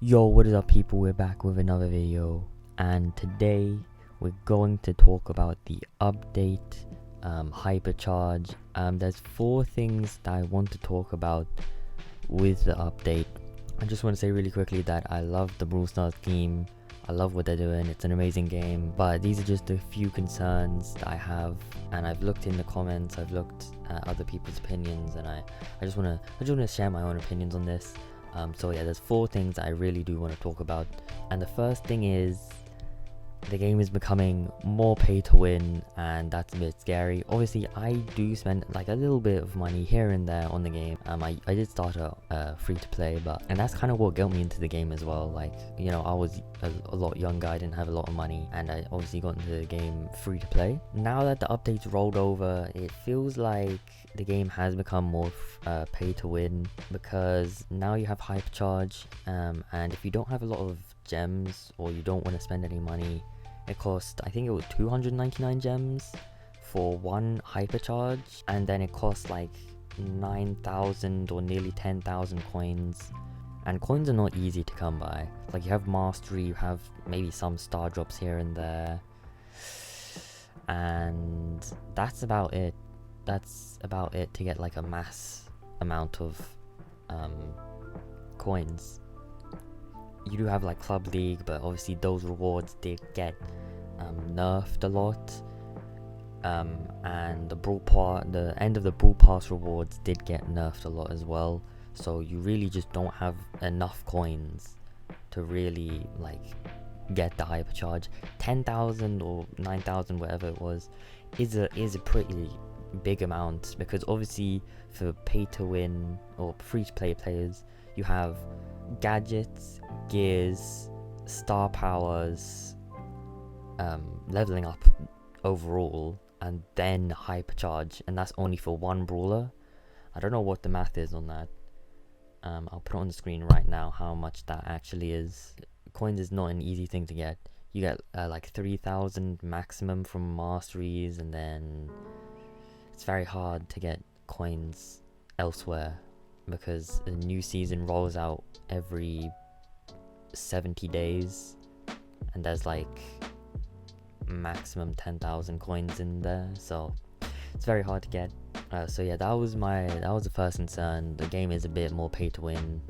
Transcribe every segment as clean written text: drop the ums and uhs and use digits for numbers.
Yo, what is up people, we're back with another video, and today we're going to talk about the update, Hypercharge. There's 4 things that I want to talk about with the update. I just want to say really quickly that I love the Brawl Stars team, I love what they're doing, it's an amazing game, but these are just a few concerns that I have, and I've looked in the comments, I've looked at other people's opinions, and I just want to share my own opinions on this. So yeah, there's 4 things that I really do want to talk about, and the first thing is the game is becoming more pay to win, and that's a bit scary. Obviously I do spend like a little bit of money here and there on the game. I did start a free to play, and that's kind of what got me into the game as well. Like, you know, I was a lot younger, I didn't have a lot of money, and I obviously got into the game free to play. Now that the updates rolled over, it feels like the game has become more pay to win, because now you have Hypercharge, and if you don't have a lot of gems or you don't want to spend any money, it cost, I think it was 299 gems for 1 Hypercharge, and then it costs like 9,000 or nearly 10,000 coins, and coins are not easy to come by. Like, you have mastery, you have maybe some star drops here and there, and that's about it. That's about it to get like a mass amount of coins. You do have like Club League, but obviously those rewards did get nerfed a lot, and the end of the Brawl Pass rewards did get nerfed a lot as well, so you really just don't have enough coins to really like get the Hypercharge. 10,000 or 9,000, whatever it was, is a pretty big amount, because obviously for pay to win or free to play players, you have gadgets, gears, star powers, leveling up overall, and then Hypercharge, and that's only for 1 brawler. I don't know what the math is on that. I'll put it on the screen right now how much that actually is. Coins is not an easy thing to get. You get like 3,000 maximum from masteries, and then it's very hard to get coins elsewhere, because a new season rolls out every 70 days, and there's like maximum 10,000 coins in there, so it's very hard to get. So yeah, that was the first concern. The game is a bit more pay to win,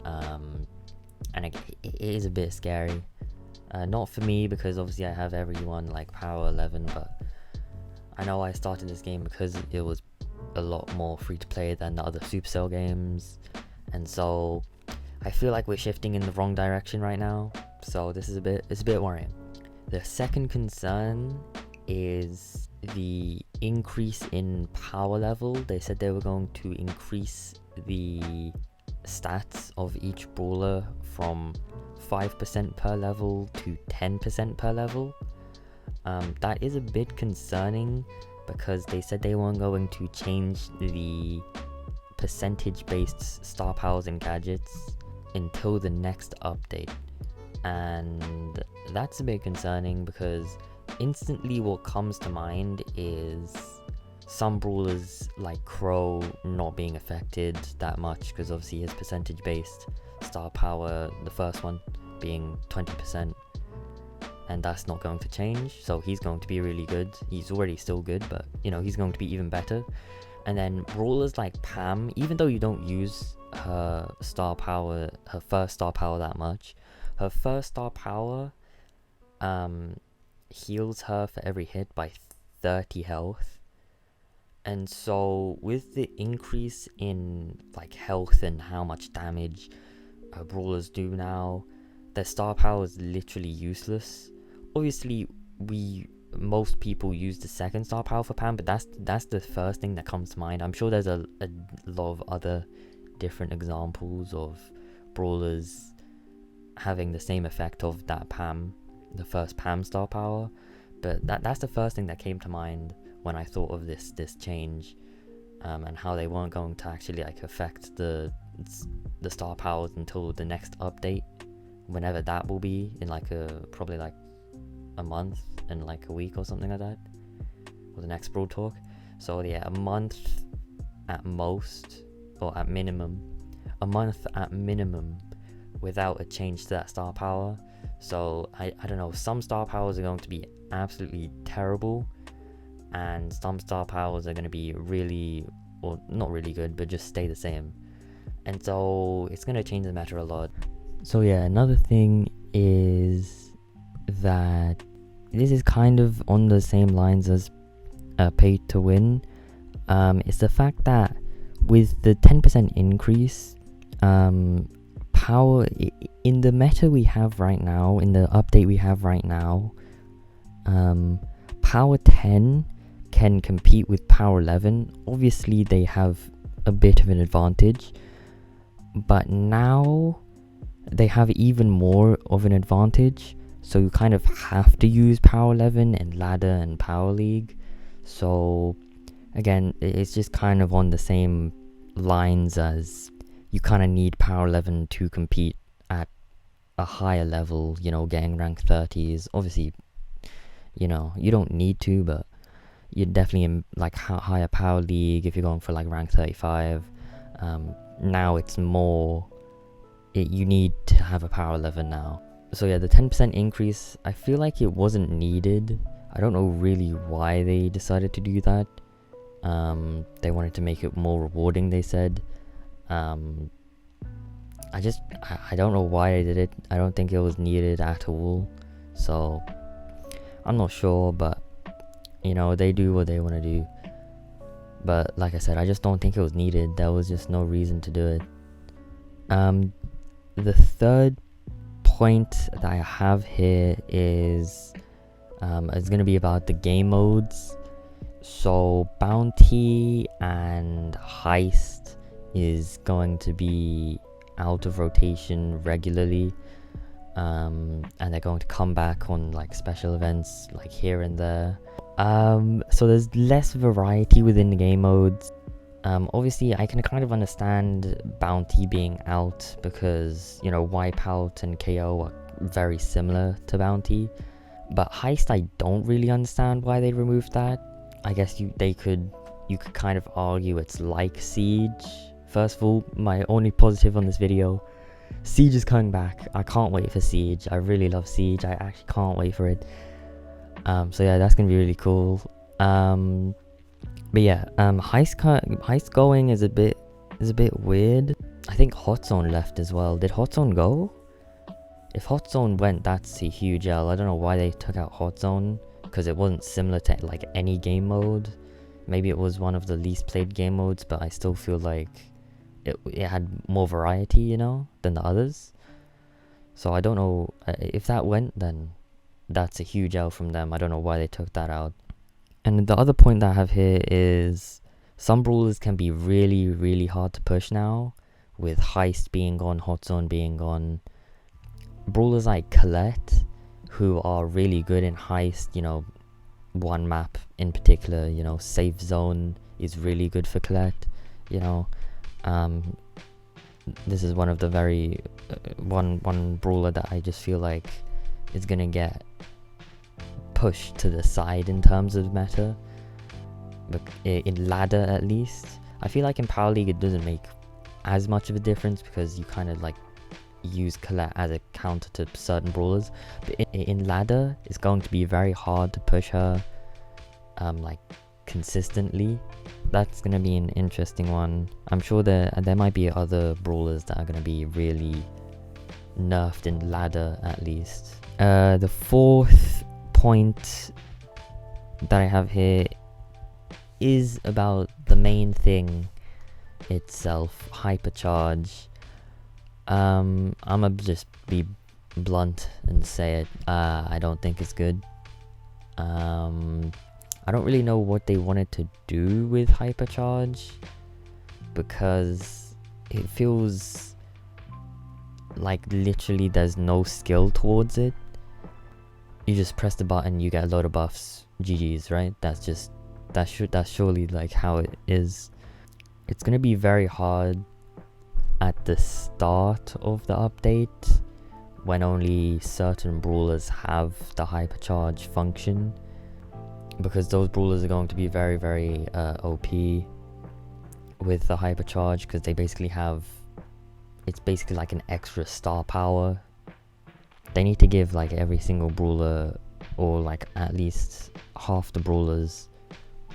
and it is a bit scary. Not for me, because obviously I have everyone like power 11, but I know I started this game because it was a lot more free to play than the other Supercell games, and so I feel like we're shifting in the wrong direction right now, so it's a bit worrying. The second concern is the increase in power level. They said they were going to increase the stats of each brawler from 5% per level to 10% per level. That is a bit concerning, because they said they weren't going to change the percentage based star powers and gadgets until the next update, and that's a bit concerning, because instantly what comes to mind is some brawlers like Crow not being affected that much, because obviously his percentage based star power, the first one being 20%, and that's not going to change, so he's going to be really good. He's already still good, but you know, he's going to be even better. And then brawlers like Pam, even though you don't use her star power, her first star power that much, her first star power heals her for every hit by 30 health, and so with the increase in like health and how much damage brawlers do now, their star power is literally useless. Obviously most people use the second star power for Pam, but that's the first thing that comes to mind. I'm sure there's a lot of other different examples of brawlers having the same effect of that Pam, the first Pam star power, but that's the first thing that came to mind when I thought of this change, and how they weren't going to actually like affect the star powers until the next update, whenever that will be, in like probably like a month and like a week or something like that, or the next Brawl Talk. So yeah, a month at most, or at minimum, without a change to that star power. So I don't know, some star powers are going to be absolutely terrible, and some star powers are going to be really, or not really good, but just stay the same. And so it's going to change the meta a lot. So yeah, another thing is that this is kind of on the same lines as pay to win. It's the fact that with the 10% increase, power in the meta we have right now, in the update we have right now, power 10 can compete with power 11. Obviously they have a bit of an advantage, but now they have even more of an advantage, so you kind of have to use power 11 and ladder and power league. So again, it's just kind of on the same lines as you kind of need power 11 to compete at a higher level, you know, getting rank 30s. Obviously, you know, you don't need to, but you're definitely in like higher power league if you're going for like rank 35. Now it's more, you need to have a power 11 now. So yeah, the 10% increase, I feel like it wasn't needed. I don't know really why they decided to do that. They wanted to make it more rewarding, they said. I don't know why they did it. I don't think it was needed at all. So I'm not sure, but you know, they do what they want to do. But like I said, I just don't think it was needed. There was just no reason to do it. The third point that I have here is it's going to be about the game modes. So bounty and heist is going to be out of rotation regularly, and they're going to come back on like special events like here and there. So there's less variety within the game modes. Obviously I can kind of understand bounty being out because, you know, wipeout and KO are very similar to bounty, but heist I don't really understand why they removed that. I guess you could kind of argue it's like siege. First of all, my only positive on this video, siege is coming back. I can't wait for siege. I really love siege. I actually can't wait for it. So yeah, that's gonna be really cool. But yeah, heist going is a bit weird. I think Hot Zone left as well. Did Hot Zone go? If Hot Zone went, that's a huge L. I don't know why they took out Hot Zone, because it wasn't similar to like any game mode. Maybe it was one of the least played game modes, but I still feel like it had more variety, you know, than the others. So I don't know if that went, then that's a huge L from them. I don't know why they took that out. And the other point that I have here is some brawlers can be really, really hard to push now, with Heist being gone, Hot Zone being gone. Brawlers like Colette, who are really good in Heist, you know, one map in particular, you know, Safe Zone is really good for Colette, you know. This is one of the very, one brawler that I just feel like is gonna get pushed to the side in terms of meta, but in ladder at least. I feel like in Power League it doesn't make as much of a difference because you kind of like use Colette as a counter to certain brawlers, but in ladder it's going to be very hard to push her like consistently. That's gonna be an interesting one. I'm sure there might be other brawlers that are gonna be really nerfed in ladder at least. The fourth point that I have here is about the main thing itself, hypercharge. I'ma just be blunt and say it. I don't think it's good. I don't really know what they wanted to do with hypercharge, because it feels like literally there's no skill towards it. You just press the button, you get a load of buffs, GG's, right? That's surely like how it is. It's gonna be very hard at the start of the update when only certain brawlers have the hypercharge function, because those brawlers are going to be very, very OP with the hypercharge, because they basically have it's basically like an extra star power. They need to give like every single brawler, or like at least half the brawlers,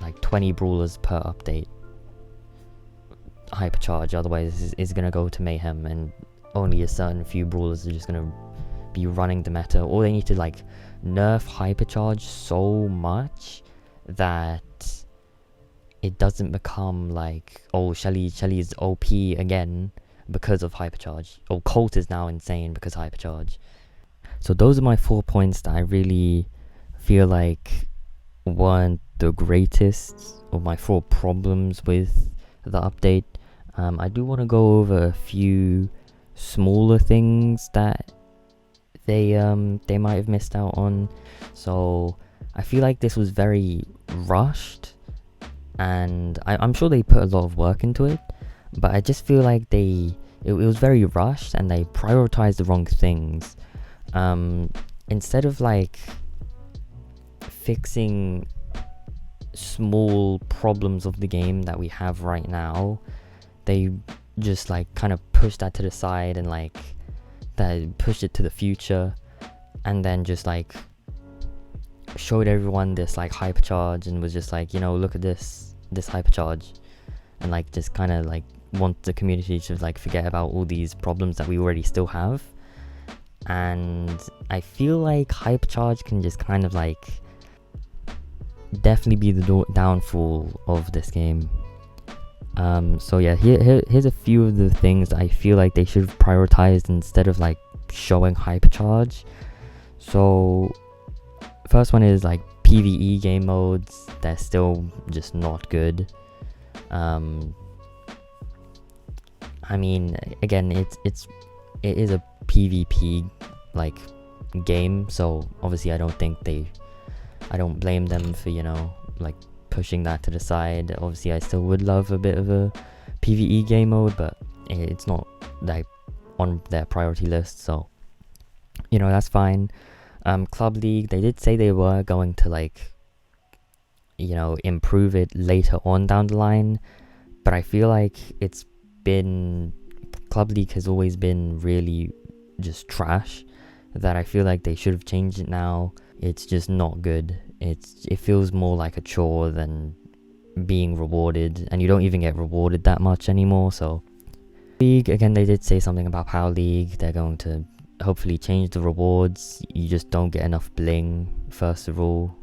like 20 brawlers per update, hypercharge. Otherwise it's gonna go to mayhem, and only a certain few brawlers are just gonna be running the meta. Or they need to like nerf hypercharge so much that it doesn't become like, oh, Shelly is OP again because of hypercharge. Oh, Colt is now insane because hypercharge. So those are my 4 points that I really feel like weren't the greatest, or my 4 problems with the update. I do want to go over a few smaller things that they might have missed out on. So I feel like this was very rushed, and I'm sure they put a lot of work into it, but I just feel like it was very rushed, and they prioritized the wrong things. Instead of like fixing small problems of the game that we have right now, they just like kind of pushed that to the side, and like that pushed it to the future, and then just like showed everyone this like hypercharge, and was just like, you know, look at this hypercharge, and like just kind of like want the community to like forget about all these problems that we already still have. And I feel like hypercharge can just kind of like definitely be the downfall of this game. So yeah, here's a few of the things that I feel like they should have prioritized instead of like showing hypercharge. So first one is like PvE game modes. They're still just not good. I mean, again, it is a PvP like game, so obviously I don't blame them for, you know, like pushing that to the side. Obviously I still would love a bit of a PvE game mode, but it's not like on their priority list, so you know, that's fine. Club League, they did say they were going to like, you know, improve it later on down the line, but I feel like Club League has always been really just trash, that I feel like they should have changed it now. It's just not good. It feels more like a chore than being rewarded, and you don't even get rewarded that much anymore. So League, again, they did say something about Power League. They're going to hopefully change the rewards. You just don't get enough bling, first of all,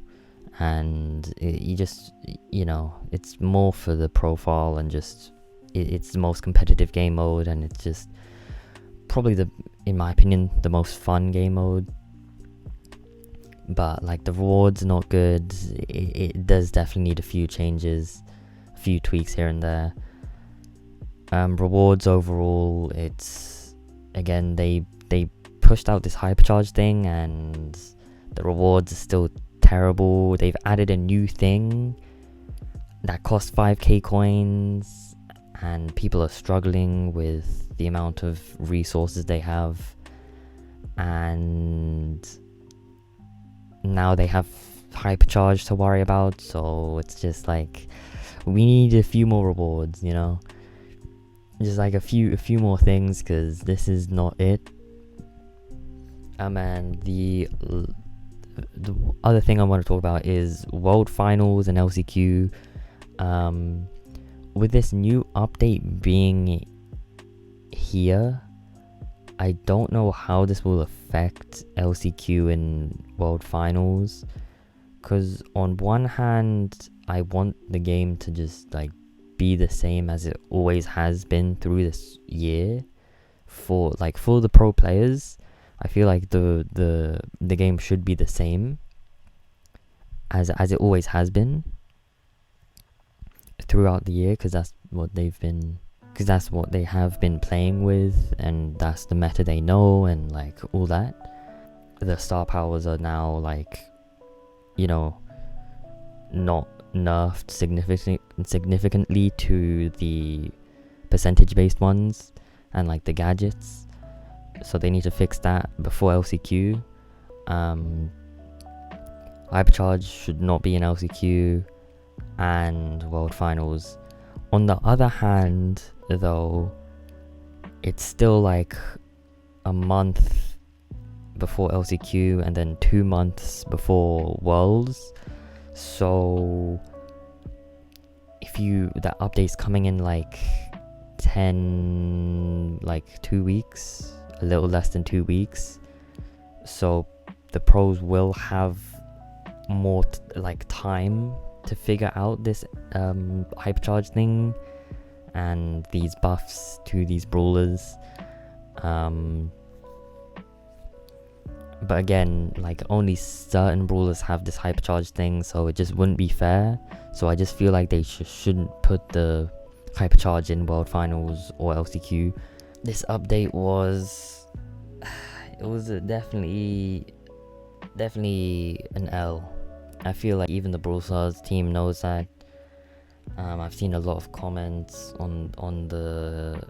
and you just, you know, it's more for the profile, and just it's the most competitive game mode, and it's just probably in my opinion, the most fun game mode. But like the rewards are not good. It does definitely need a few changes, a few tweaks here and there. Rewards overall, it's, again, they pushed out this hypercharge thing, and the rewards are still terrible. They've added a new thing that costs 5k coins, and people are struggling with the amount of resources they have, and now they have hypercharge to worry about. So it's just like, we need a few more rewards, you know, just like a few more things, because this is not it. And the other thing I want to talk about is World Finals and LCQ. With this new update being here, I don't know how this will affect LCQ and World Finals, because on one hand I want the game to just like be the same as it always has been through this year. For the pro players, I feel like the game should be the same as it always has been throughout the year, because that's what they have been playing with, and that's the meta they know, and like all that. The star powers are now like, you know, not nerfed significantly to the percentage based ones and like the gadgets, so they need to fix that before LCQ. Hypercharge should not be in LCQ and World Finals. On the other hand, though, it's still like a month before LCQ and then 2 months before Worlds. So if that update's coming in like 2 weeks, a little less than 2 weeks. So the pros will have more time to figure out this hypercharge thing and these buffs to these brawlers. But again, like only certain brawlers have this hypercharge thing, so it just wouldn't be fair. So I just feel like they shouldn't put the hypercharge in World Finals or LCQ. This update was definitely an L. I feel like even the Brawl Stars team knows that. I've seen a lot of comments on the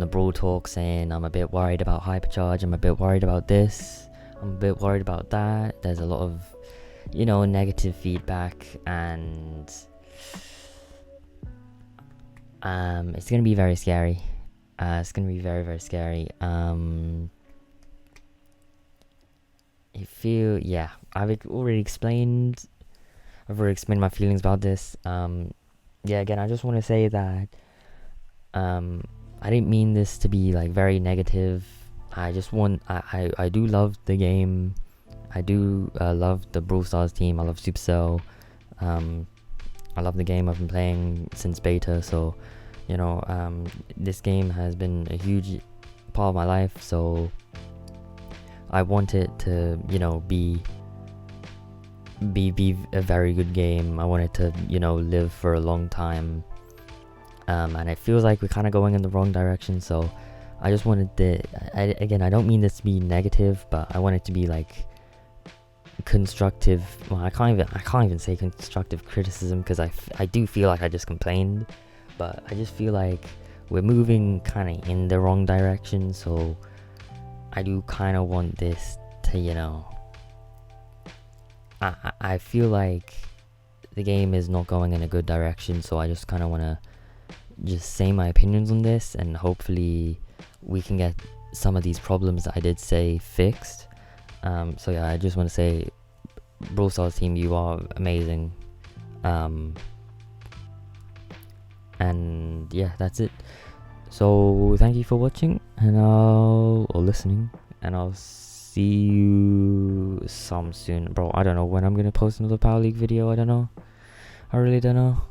Brawl Talk saying I'm a bit worried about hypercharge, I'm a bit worried about this, I'm a bit worried about that. There's a lot of negative feedback, and it's gonna be very scary. It's gonna be very, very scary. I've already explained my feelings about this. Again, I just want to say that I didn't mean this to be like very negative. I do love the game. I do love the Brawl Stars team. I love Supercell. I love the game. I've been playing since beta, so this game has been a huge part of my life. So I want it to be a very good game. I want it to live for a long time. And it feels like we're kind of going in the wrong direction, so I just wanted I don't mean this to be negative, but I want it to be like constructive. Well, I can't even say constructive criticism, because I do feel like I just complained, but I just feel like we're moving kind of in the wrong direction. So I do kind of want this to I feel like the game is not going in a good direction, so I just kind of want to just say my opinions on this, and hopefully we can get some of these problems that I did say fixed. So yeah, I just want to say, Brawl Stars team, you are amazing. And yeah, that's it. So thank you for watching or listening, and I'll see you soon. Bro, I don't know when I'm gonna post another Power League video. I don't know. I really don't know.